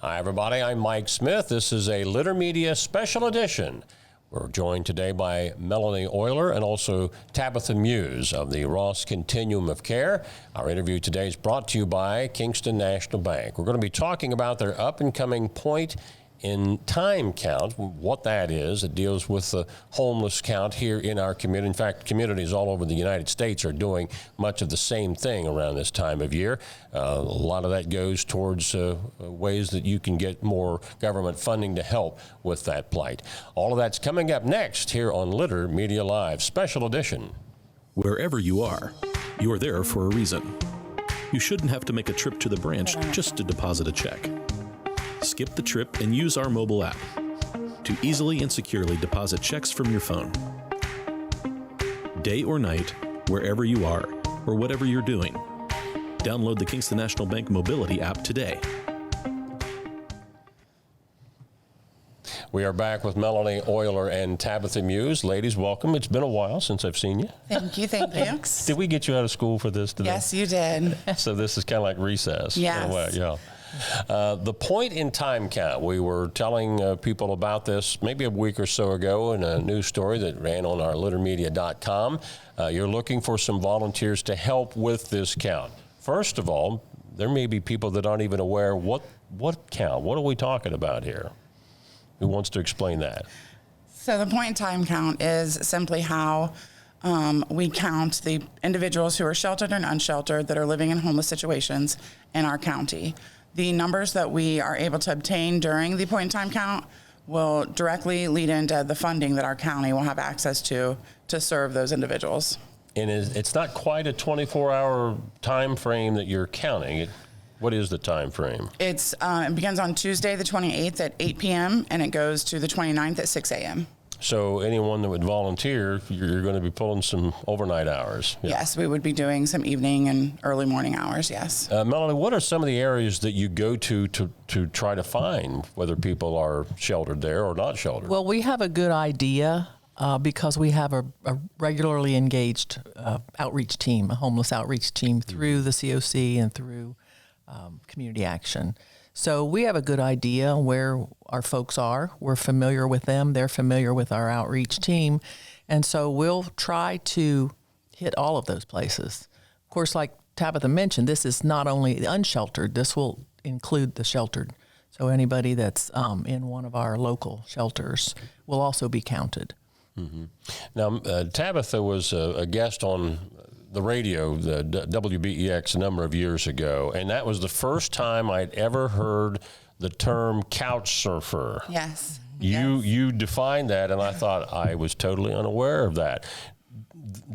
Hi, everybody. I'm Mike Smith. This is a Litter Media special edition. We're joined today by Melonie Euler and also Tabitha Muse of the Ross Continuum of Care. Our interview today is brought to you by Kingston National Bank. We're going to be talking about their up-and-coming point in time count, what that is. It deals with the homeless count here in our community. In fact, communities all over the United States are doing much of the same thing around this time of year. A lot of that goes towards ways that you can get more government funding to help with that plight. All of that's coming up next here on Litter Media Live, special edition. Wherever you are there for a reason. You shouldn't have to make a trip to the branch just to deposit a check. Skip the trip and use our mobile app to easily and securely deposit checks from your phone. Day or night, wherever you are, or whatever you're doing, download the Kingston National Bank Mobility app today. We are back with Melonie Euler and Tabitha Muse. Ladies, welcome. It's been a while since I've seen you. Thank you. Thanks. Did we get you out of school for this today? Yes, you did. So this is kind of like recess. Yes. Yeah. The point in time count, we were telling people about this maybe a week or so ago in a news story that ran on our littermedia.com. You're looking for some volunteers to help with this count. First of all, there may be people that aren't even aware what count, what are we talking about here? Who wants to explain that? So the point in time count is simply how we count the individuals who are sheltered and unsheltered that are living in homeless situations in our county. The numbers that we are able to obtain during the point in time count will directly lead into the funding that our county will have access to serve those individuals. And it's not quite a 24-hour time frame that you're counting. What is the time frame? It begins on Tuesday the 28th at 8 p.m. and it goes to the 29th at 6 a.m. So anyone that would volunteer, you're going to be pulling some overnight hours. Yeah. Yes, we would be doing some evening and early morning hours, yes. Melonie, what are some of the areas that you go to try to find whether people are sheltered there or not sheltered? Well, we have a good idea because we have a regularly engaged outreach team, a homeless outreach team through the COC and through Community Action. So we have a good idea where our folks are. We're familiar with them. They're familiar with our outreach team. And so we'll try to hit all of those places. Of course, like Tabitha mentioned, this is not only the unsheltered, this will include the sheltered. So anybody that's in one of our local shelters will also be counted. Mm-hmm. Now, Tabitha was a guest on the radio, the WBEX, a number of years ago, and that was the first time I'd ever heard the term couch surfer. Yes. You defined that, and I thought I was totally unaware of that.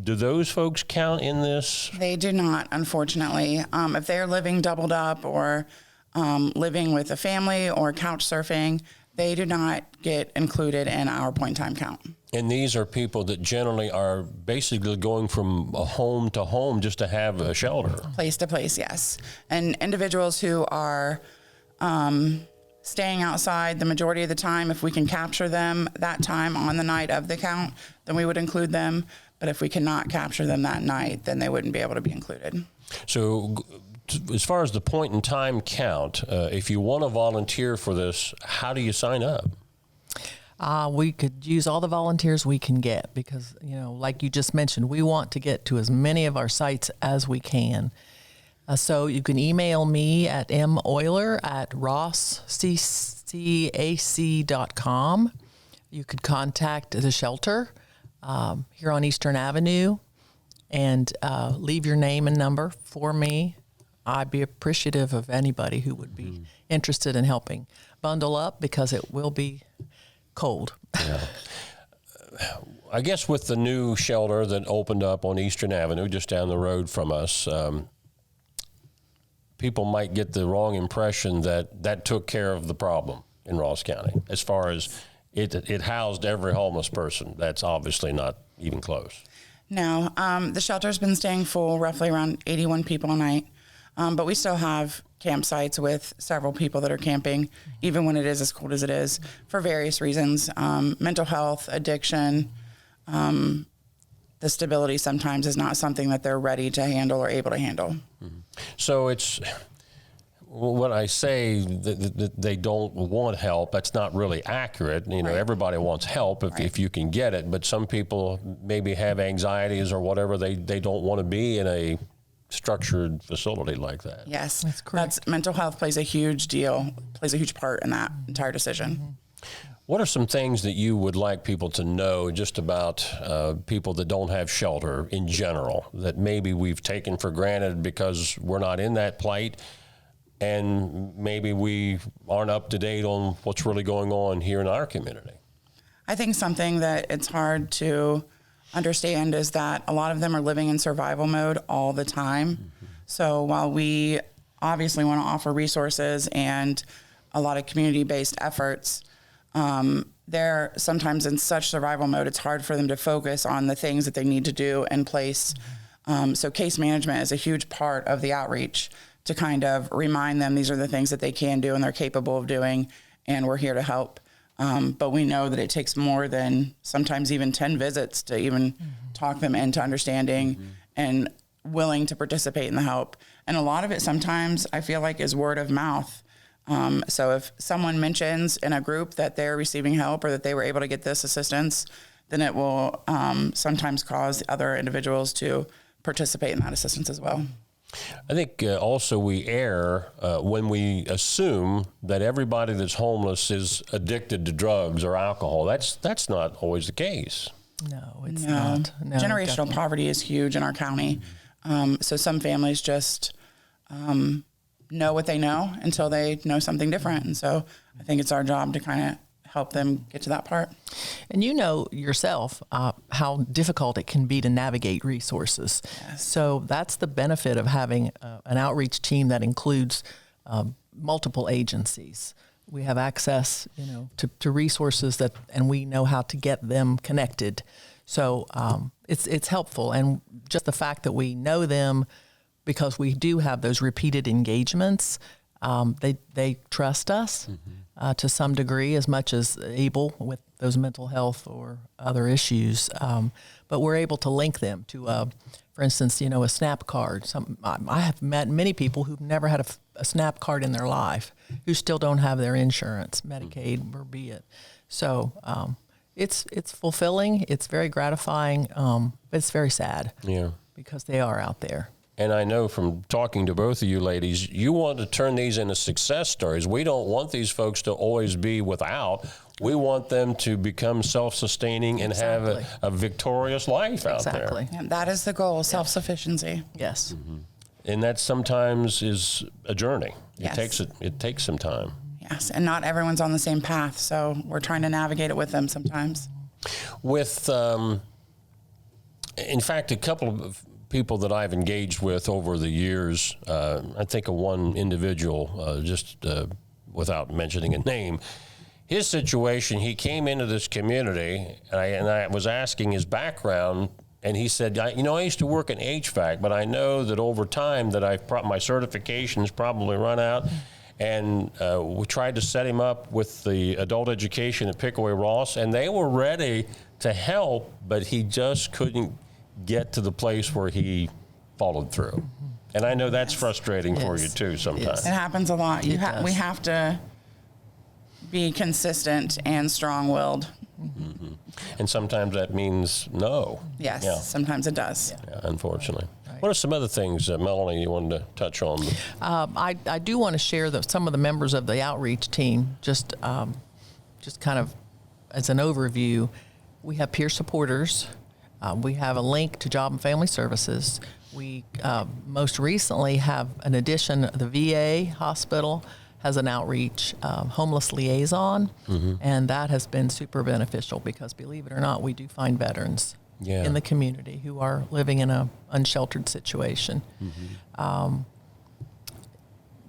Do those folks count in this? They do not, unfortunately. If they're living doubled up or living with a family or couch surfing, they do not get included in our point time count. And these are people that generally are basically going from a home to home just to have a shelter. Place to place, yes. And individuals who are staying outside the majority of the time, if we can capture them that time on the night of the count, then we would include them. But if we cannot capture them that night, then they wouldn't be able to be included. So as far as the point in time count, if you want to volunteer for this, how do you sign up? We could use all the volunteers we can get because, like you just mentioned, we want to get to as many of our sites as we can. So you can email me at meuler@rossccac.com. You could contact the shelter here on Eastern Avenue and leave your name and number for me. I'd be appreciative of anybody who would be interested in helping. Bundle up because it will be cold. Yeah. I guess with the new shelter that opened up on Eastern Avenue, just down the road from us, people might get the wrong impression that took care of the problem in Ross County. As far as it housed every homeless person, that's obviously not even close. No, the shelter's been staying full, roughly around 81 people a night. But we still have campsites with several people that are camping, even when it is as cold as it is, for various reasons. Mental health, addiction, the stability sometimes is not something that they're ready to handle or able to handle. Mm-hmm. So when I say that they don't want help, that's not really accurate. You know, Right. everybody wants help if you can get it, but some people maybe have anxieties or whatever. They don't want to be in a structured facility like that. Yes, That's correct. mental health plays a huge part in that entire decision. What are some things that you would like people to know just about people that don't have shelter in general, that maybe we've taken for granted because we're not in that plight, and maybe we aren't up to date on what's really going on here in our community? I think something that it's hard to understand is that a lot of them are living in survival mode all the time. So while we obviously want to offer resources and a lot of community-based efforts, they're sometimes in such survival mode, it's hard for them to focus on the things that they need to do in place. So case management is a huge part of the outreach to kind of remind them these are the things that they can do and they're capable of doing, and we're here to help. But we know that it takes more than sometimes even 10 visits to even talk them into understanding and willing to participate in the help. And a lot of it sometimes I feel like is word of mouth. So if someone mentions in a group that they're receiving help or that they were able to get this assistance, then it will sometimes cause other individuals to participate in that assistance as well. I think also we err when we assume that everybody that's homeless is addicted to drugs or alcohol. That's not always the case. No, it's not. No, Generational definitely. poverty is huge in our county. So some families just know what they know until they know something different. And so I think it's our job to kind of help them get to that part. And you know yourself how difficult it can be to navigate resources. Yes. So that's the benefit of having an outreach team that includes multiple agencies. We have access, you know, to resources and we know how to get them connected. So it's helpful, and just the fact that we know them, because we do have those repeated engagements, they trust us to some degree, as much as able with those mental health or other issues. But we're able to link them to, for instance, you know, a SNAP card. I have met many people who've never had a SNAP card in their life, who still don't have their insurance, Medicaid, or be it. So it's fulfilling. It's very gratifying, but it's very sad. Yeah. Because they are out there. And I know from talking to both of you ladies, you want to turn these into success stories. We don't want these folks to always be without. We want them to become self-sustaining and Exactly. have a victorious life out there. Exactly. And that is the goal, self-sufficiency. Yes. And that sometimes is a journey. Yes. It takes some time. Yes, and not everyone's on the same path, so we're trying to navigate it with them sometimes. With, in fact, a couple of people that I've engaged with over the years, I think of one individual, just without mentioning a name. His situation, he came into this community, and I was asking his background, and he said, I used to work in HVAC, but I know that over time that my certifications probably run out. And we tried to set him up with the adult education at Pickaway Ross, and they were ready to help, but he just couldn't get to the place where he followed through. And I know that's frustrating for you too sometimes. It happens a lot. We does. have to be consistent and strong-willed. And sometimes that means no. Yes, Yeah. sometimes it does. Yeah, unfortunately. What are some other things, Melonie, you wanted to touch on? I do want to share some of the members of the outreach team, just kind of as an overview. We have peer supporters. We have a link to Job and Family Services. We most recently have an addition. The VA hospital has an outreach homeless liaison, and that has been super beneficial because, believe it or not, we do find veterans in the community who are living in an unsheltered situation.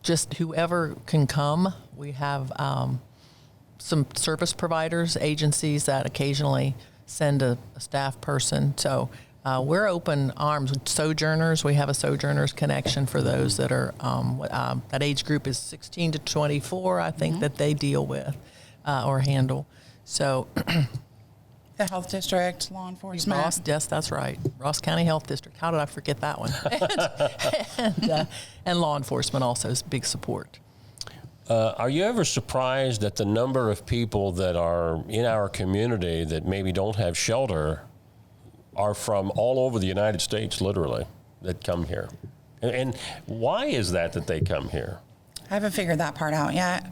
Just whoever can come. We have some service providers, agencies that occasionally send a staff person. So we're open arms. Sojourners, we have a Sojourners connection for those that are, that age group is 16 to 24, I think, that they deal with or handle. So The health district, law enforcement. Ross, yes, that's right. Ross County Health District. How did I forget that one? and law enforcement also is big support. Are you ever surprised at the number of people that are in our community that maybe don't have shelter are from all over the United States, literally, that come here? And why is that they come here? I haven't figured that part out yet.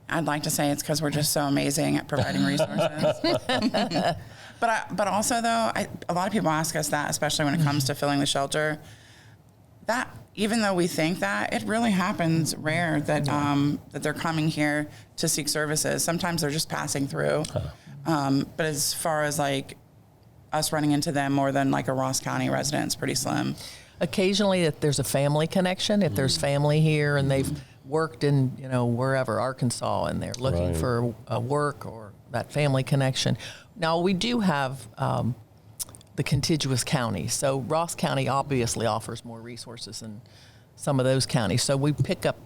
I'd like to say it's because we're just so amazing at providing resources. But also, though, a lot of people ask us that, especially when it comes to filling the shelter. That even though we think that, it really happens rare that that they're coming here to seek services. Sometimes they're just passing through. But as far as like us running into them more than like a Ross County resident, it's pretty slim. Occasionally, if there's a family connection, if there's family here and they've worked in, wherever, Arkansas, and they're looking for work or that family connection. Now, we do have the contiguous counties. So Ross County obviously offers more resources than some of those counties. So we pick up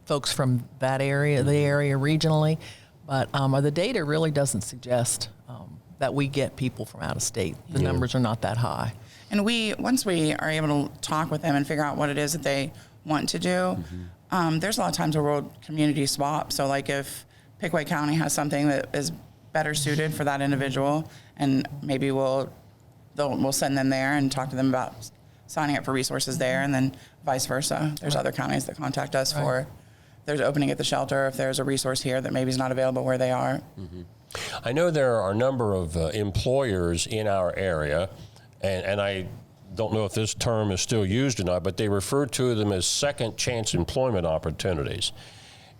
folks from that area, the area regionally, but the data really doesn't suggest that we get people from out of state. The numbers are not that high. And once we are able to talk with them and figure out what it is that they want to do, there's a lot of times where we'll community swap. So like if Pickaway County has something that is better suited for that individual, and maybe we'll send them there and talk to them about signing up for resources there, and then vice versa. There's other counties that contact us for if there's opening at the shelter, if there's a resource here that maybe is not available where they are. I know there are a number of employers in our area, and I don't know if this term is still used or not, but they refer to them as second chance employment opportunities.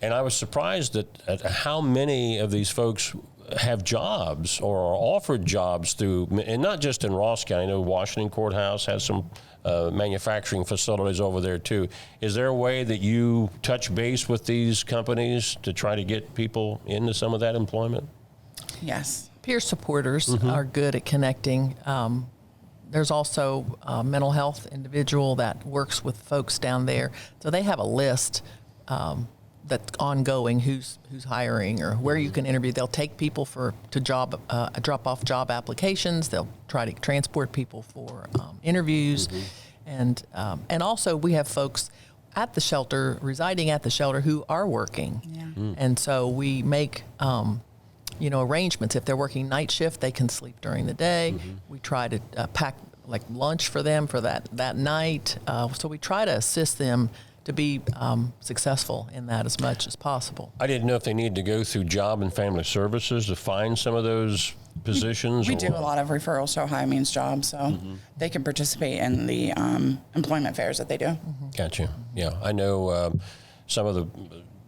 And I was surprised at how many of these folks have jobs or are offered jobs through, and not just in Ross County. I know Washington Courthouse has some manufacturing facilities over there too. Is there a way that you touch base with these companies to try to get people into some of that employment? Yes. Peer supporters are good at connecting. There's also a mental health individual that works with folks down there. So they have a list that's ongoing, who's hiring or where you can interview. They'll take people to drop off job applications. They'll try to transport people for interviews. And also we have folks at the shelter, residing at the shelter, who are working. And so we make arrangements. If they're working night shift, they can sleep during the day. We try to pack like lunch for them for that night. So we try to assist them to be successful in that as much as possible. I didn't know if they need to go through Job and Family Services to find some of those positions. We do a lot of referrals to Ohio Means Jobs, so they can participate in the employment fairs that they do. Gotcha. Yeah, I know some of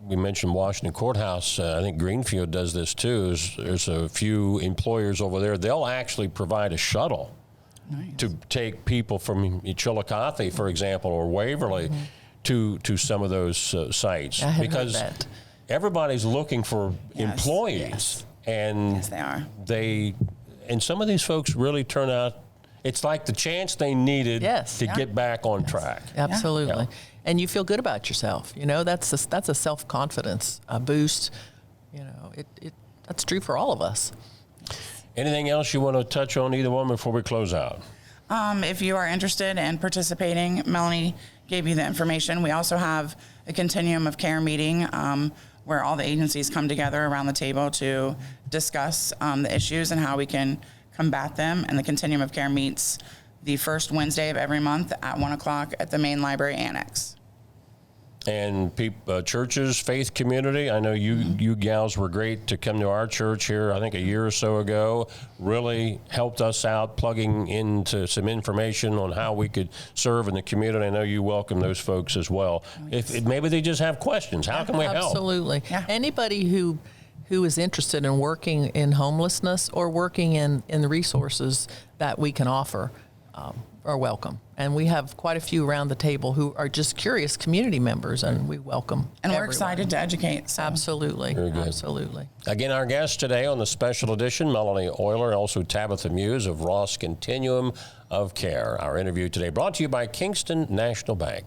we mentioned Washington Courthouse. I think Greenfield does this too. There's a few employers over there. They'll actually provide a shuttle to take people from Chillicothe, for example, or Waverly to some of those sites. Because everybody's looking for employees. And yes, they are. And some of these folks really turn out, it's like the chance they needed to get back on track. Absolutely. Yeah. And you feel good about yourself. That's a self-confidence boost. That's true for all of us. Anything else you want to touch on, either one, before we close out? If you are interested in participating, Melonie gave you the information. We also have a Continuum of Care meeting where all the agencies come together around the table to discuss the issues and how we can combat them. And the Continuum of Care meets the first Wednesday of every month at 1 o'clock at the main library annex. And churches, faith community, I know you gals were great to come to our church here, I think a year or so ago, really helped us out plugging into some information on how we could serve in the community. I know you welcome those folks as well. If maybe they just have questions, how can we help? Absolutely. Yeah. Anybody who is interested in working in homelessness or working in the resources that we can offer are welcome. And we have quite a few around the table who are just curious community members, and we welcome And everyone. we're excited to educate. So. Absolutely. Very good. Absolutely. Again, our guest today on the special edition, Melonie Euler, also Tabitha Muse of Ross Continuum of Care. Our interview today brought to you by Kingston National Bank.